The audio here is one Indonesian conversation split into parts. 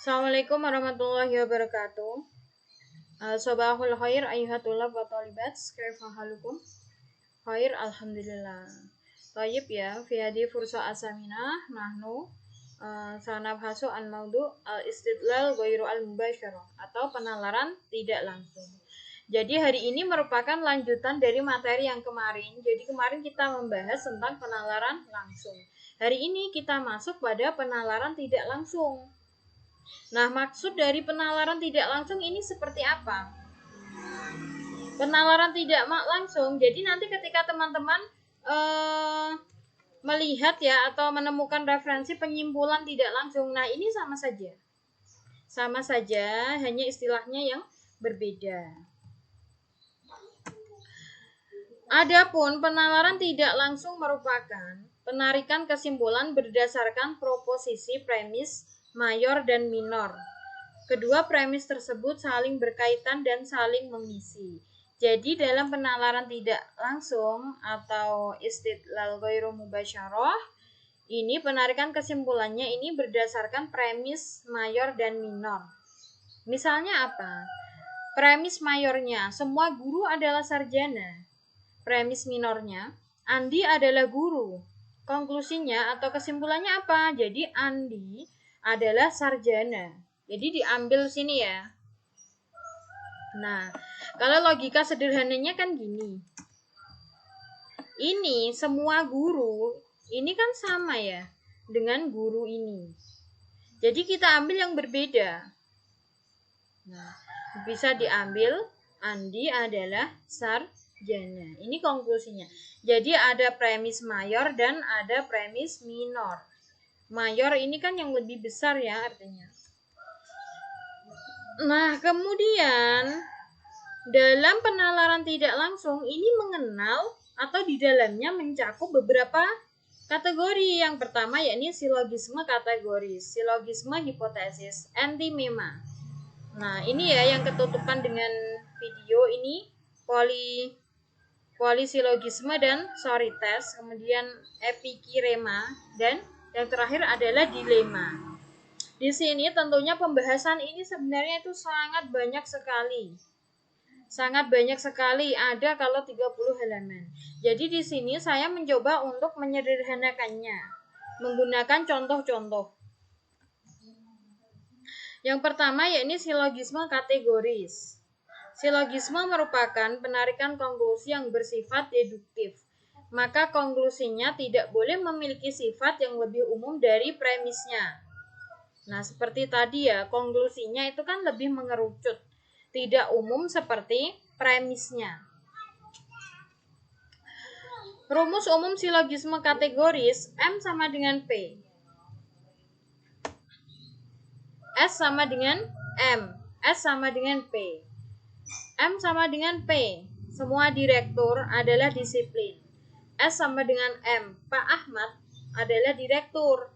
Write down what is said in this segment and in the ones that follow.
Assalamualaikum warahmatullahi wabarakatuh. Sobahul khair ayyuhatullah wa talibat. Kaifa halukum? Khair alhamdulillah. Tayyib ya, fi hadi fursa asamina nahnu sanabhasu an maudu al-istidlal ghairu al-mubasyarah atau penalaran tidak langsung. Jadi hari ini merupakan lanjutan dari materi yang kemarin. Jadi kemarin kita membahas tentang penalaran langsung. Hari ini kita masuk pada penalaran tidak langsung. Nah, maksud dari penalaran tidak langsung ini seperti apa? Penalaran tidak langsung, jadi nanti ketika teman-teman melihat ya atau menemukan referensi penyimpulan tidak langsung, nah ini sama saja, hanya istilahnya yang berbeda. Adapun penalaran tidak langsung merupakan penarikan kesimpulan berdasarkan proposisi premis mayor dan minor. Kedua premis tersebut saling berkaitan dan saling mengisi. Jadi dalam penalaran tidak langsung atau istidlal ghairu mubasyarah, ini penarikan kesimpulannya ini berdasarkan premis mayor dan minor. Misalnya apa? Premis mayornya, semua guru adalah sarjana. Premis minornya, Andi adalah guru. Konklusinya atau kesimpulannya apa? Jadi Andi adalah sarjana. Jadi diambil sini ya. Nah, kalau logika sederhananya kan gini. Ini semua guru, ini kan sama ya dengan guru ini. Jadi kita ambil yang berbeda. Nah, bisa diambil Andi adalah sarjana. Ini konklusinya. Jadi ada premis mayor dan ada premis minor. Mayor ini kan yang lebih besar ya artinya. Nah, kemudian dalam penalaran tidak langsung ini mengenal atau di dalamnya mencakup beberapa kategori. Yang pertama yakni silogisme kategoris, silogisme hipotesis, antimema. Nah, ini ya yang ketutupan dengan video ini polisilogisme dan sorites, kemudian epikirema, dan yang terakhir adalah dilema. Di sini tentunya pembahasan ini sebenarnya itu sangat banyak sekali. Sangat banyak sekali, ada kalau 30 halaman. Jadi di sini saya mencoba untuk menyederhanakannya menggunakan contoh-contoh. Yang pertama yakni silogisme kategoris. Silogisme merupakan penarikan konklusi yang bersifat deduktif. Maka konklusinya tidak boleh memiliki sifat yang lebih umum dari premisnya. Nah, seperti tadi ya, konklusinya itu kan lebih mengerucut, tidak umum seperti premisnya. Rumus umum silogisme kategoris, M sama dengan P. S sama dengan M, S sama dengan P. M sama dengan P, semua direktur adalah disiplin. S sama dengan M, Pak Ahmad adalah direktur.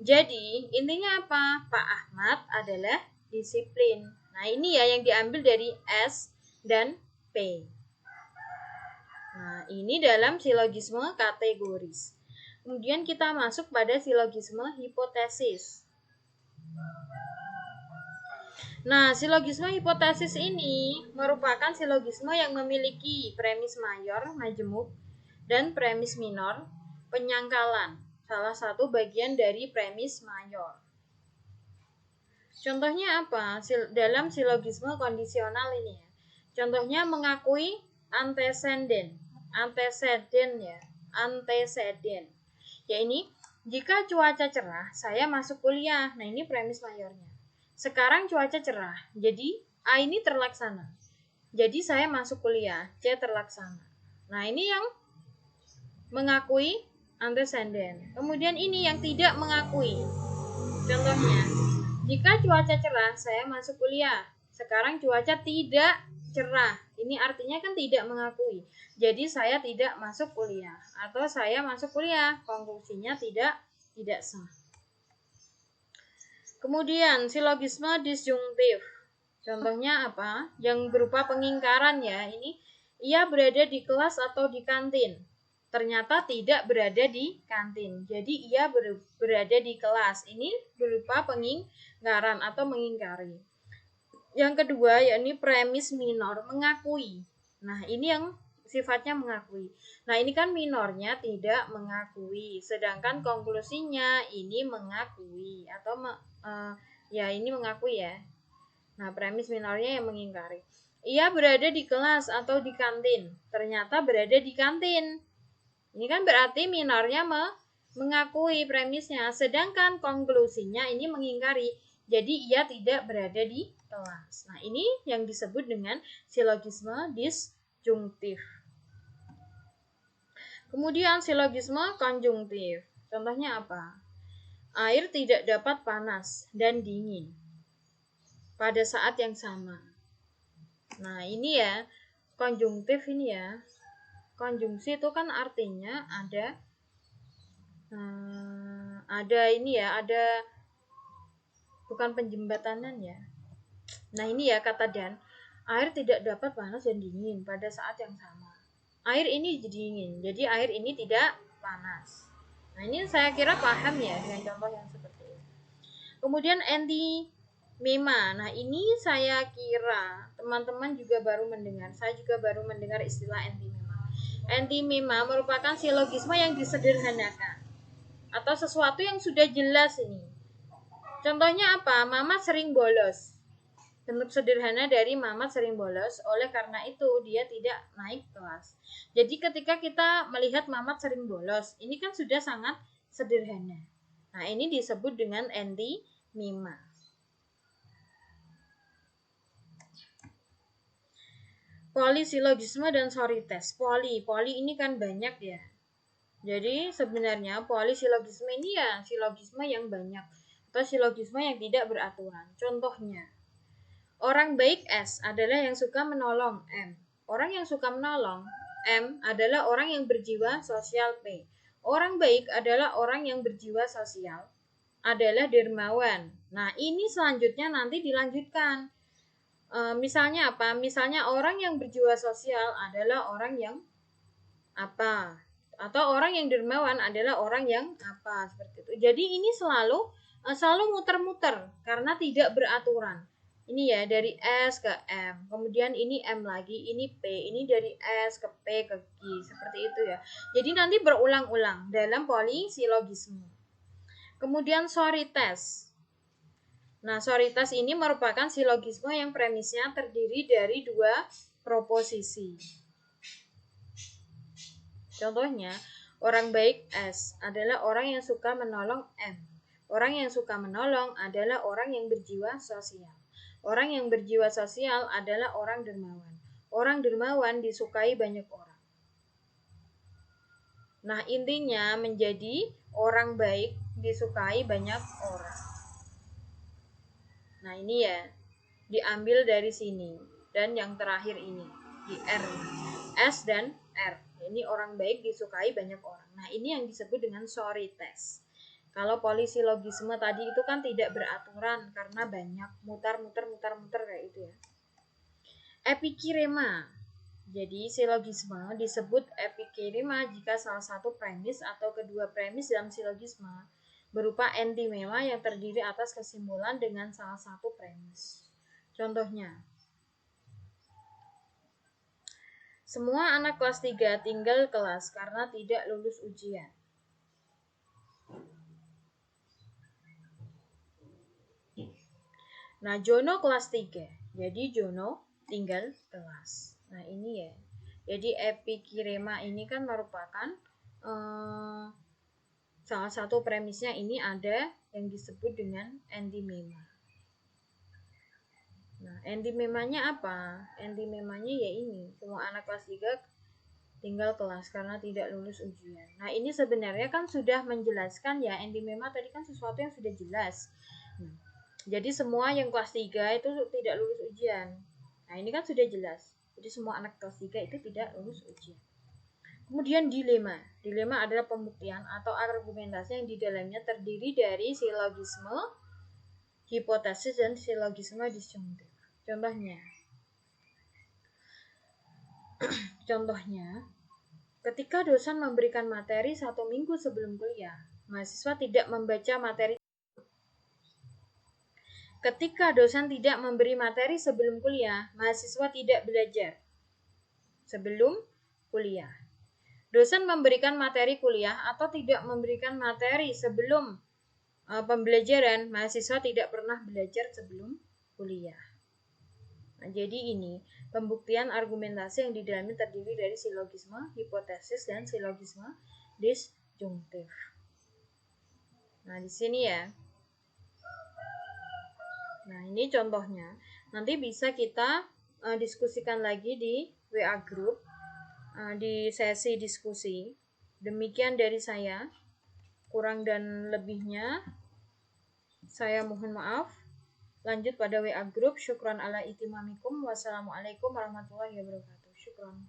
Jadi, intinya apa? Pak Ahmad adalah disiplin. Nah, ini ya yang diambil dari S dan P. Nah, ini dalam silogisme kategoris. Kemudian kita masuk pada silogisme hipotesis. Nah, silogisme hipotesis ini merupakan silogisme yang memiliki premis mayor, majemuk, dan premis minor, penyangkalan. Salah satu bagian dari premis mayor. Contohnya apa? Dalam silogisme kondisional ini ya. Contohnya mengakui anteseden ya. Anteseden. Ya ini, jika cuaca cerah, saya masuk kuliah. Nah, ini premis mayornya. Sekarang cuaca cerah. Jadi A ini terlaksana. Jadi saya masuk kuliah, C terlaksana. Nah, ini yang mengakui anteseden. Kemudian ini yang tidak mengakui. Contohnya, jika cuaca cerah, saya masuk kuliah. Sekarang cuaca tidak cerah. Ini artinya kan tidak mengakui. Jadi saya tidak masuk kuliah. Atau saya masuk kuliah. Konklusinya tidak sah. Kemudian silogisme disjungtif. Contohnya apa? Yang berupa pengingkaran ya. Ini ia berada di kelas atau di kantin. Ternyata tidak berada di kantin. Jadi ia berada di kelas. Ini berupa pengingkaran atau mengingkari. Yang kedua, yakni premis minor, mengakui. Nah, ini yang sifatnya mengakui. Nah, ini kan minornya tidak mengakui, sedangkan konklusinya ini mengakui atau ya ini mengakui ya. Nah, premis minornya yang mengingkari. Ia berada di kelas atau di kantin. Ternyata berada di kantin. Ini kan berarti minornya mengakui premisnya, sedangkan konklusinya ini mengingkari. Jadi ia tidak berada di kelas. Nah, ini yang disebut dengan silogisme disjungtif. Kemudian silogisme konjungtif. Contohnya apa? Air tidak dapat panas dan dingin pada saat yang sama. Nah, ini ya konjungtif ini ya. Konjungsi itu kan artinya ada ini ya, ada bukan penjembatanan ya. Nah, ini ya kata dan. Air tidak dapat panas dan dingin pada saat yang sama. Air ini dingin, jadi air ini tidak panas. Nah, ini saya kira paham ya dengan contoh yang seperti ini. Kemudian antimema. Nah, ini saya kira teman-teman juga baru mendengar. Saya juga baru mendengar istilah antimema. Antimema merupakan silogisme yang disederhanakan atau sesuatu yang sudah jelas ini. Contohnya apa? Mamat sering bolos. Bentuk sederhana dari Mamat sering bolos, oleh karena itu dia tidak naik kelas. Jadi ketika kita melihat Mamat sering bolos, ini kan sudah sangat sederhana. Nah, ini disebut dengan antimema. Polisilogisme dan sorites. Poli ini kan banyak ya. Jadi sebenarnya polisilogisme ini ya silogisme yang banyak atau silogisme yang tidak beraturan. Contohnya, orang baik S adalah yang suka menolong M. Orang yang suka menolong M adalah orang yang berjiwa sosial P. Orang baik adalah orang yang berjiwa sosial adalah dermawan. Nah, ini selanjutnya nanti dilanjutkan. Misalnya apa? Misalnya orang yang berjiwa sosial adalah orang yang apa? Atau orang yang dermawan adalah orang yang apa, seperti itu. Jadi ini selalu muter-muter karena tidak beraturan. Ini ya dari S ke M, kemudian ini M lagi, ini P, ini dari S ke P ke Q, seperti itu ya. Jadi nanti berulang-ulang dalam polisilogisme. Kemudian sorites. Nah, sorites ini merupakan silogisme yang premisnya terdiri dari dua proposisi. Contohnya, orang baik S adalah orang yang suka menolong M. Orang yang suka menolong adalah orang yang berjiwa sosial. Orang yang berjiwa sosial adalah orang dermawan. Orang dermawan disukai banyak orang. Nah, intinya menjadi orang baik disukai banyak orang. Nah, ini ya, diambil dari sini. Dan yang terakhir ini, di R. S dan R. Ini orang baik disukai banyak orang. Nah, ini yang disebut dengan sorites. Kalau polisilogisme tadi itu kan tidak beraturan karena banyak mutar-mutar kayak itu ya. Epikirema. Jadi silogisme disebut epikirema jika salah satu premis atau kedua premis dalam silogisme berupa antimema yang terdiri atas kesimpulan dengan salah satu premis. Contohnya, semua anak kelas 3 tinggal kelas karena tidak lulus ujian. Nah, Jono kelas 3. Jadi Jono tinggal kelas. Nah, ini ya. Jadi epikirema ini kan merupakan salah satu premisnya ini ada yang disebut dengan antimema. Nah, antimemanya apa? Antimemanya ya ini, semua anak kelas 3 tinggal kelas karena tidak lulus ujian. Nah, ini sebenarnya kan sudah menjelaskan ya, antimema tadi kan sesuatu yang sudah jelas. Nah, jadi semua yang kelas 3 itu tidak lulus ujian. Nah, ini kan sudah jelas. Jadi semua anak kelas 3 itu tidak lulus ujian. Kemudian dilema. Dilema adalah pembuktian atau argumentasi yang di dalamnya terdiri dari silogisme, hipotesis, dan silogisme disjungtif. Contohnya, ketika dosen memberikan materi 1 minggu sebelum kuliah, mahasiswa tidak membaca materi. Ketika dosen tidak memberi materi sebelum kuliah, mahasiswa tidak belajar sebelum kuliah. Dosen memberikan materi kuliah atau tidak memberikan materi sebelum pembelajaran, mahasiswa tidak pernah belajar sebelum kuliah. Nah, jadi ini pembuktian argumentasi yang di dalamnya terdiri dari silogisme, hipotesis, dan silogisme disjungtif. Nah, di sini ya. Nah, ini contohnya. Nanti bisa kita diskusikan lagi di WA group, di sesi diskusi. Demikian dari saya. Kurang dan lebihnya saya mohon maaf. Lanjut pada WA group. Syukran ala itimamikum. Wassalamualaikum warahmatullahi wabarakatuh. Syukran.